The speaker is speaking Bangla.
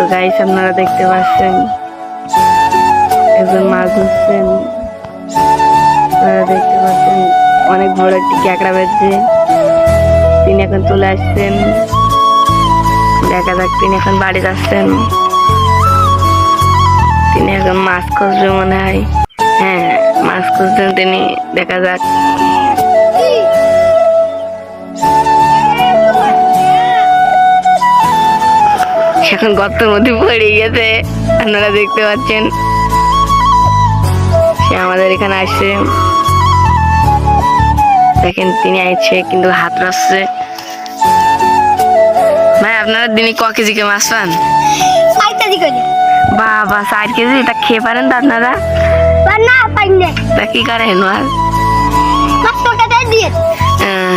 তো গাইস আপনারা দেখতে পাচ্ছেন একজন মাছ ধরছেন। আপনারা দেখতে পাচ্ছেন অনেক বড় একটি ক্যাকড়া বেঁধেছে। তিনি এখন চলে আসছেন। দেখা যাক তিনি এখন বাড়ি যাচ্ছেন। তিনি এখন মাছ খুঁজবে মনে হয়। হ্যাঁ, মাছ খুঁজছেন তিনি। দেখা যাক। এখন গর্তের মধ্যে পড়ে গেছে, আপনারা দেখতে পাচ্ছেন। সে আমাদের এখানে আসছে। দেখেন তিনি আসছে কিন্তু হাত রাখছে। ভাই আপনারা দিনে ক কেজি কে মাছ পান? 4 কেজি করে। বাবা 4 কেজি? তা খেয়ে পারেন তো আপনারা? না পাই না। তা কি করেন? মাছ তো কেটে দিয়ে। হ্যাঁ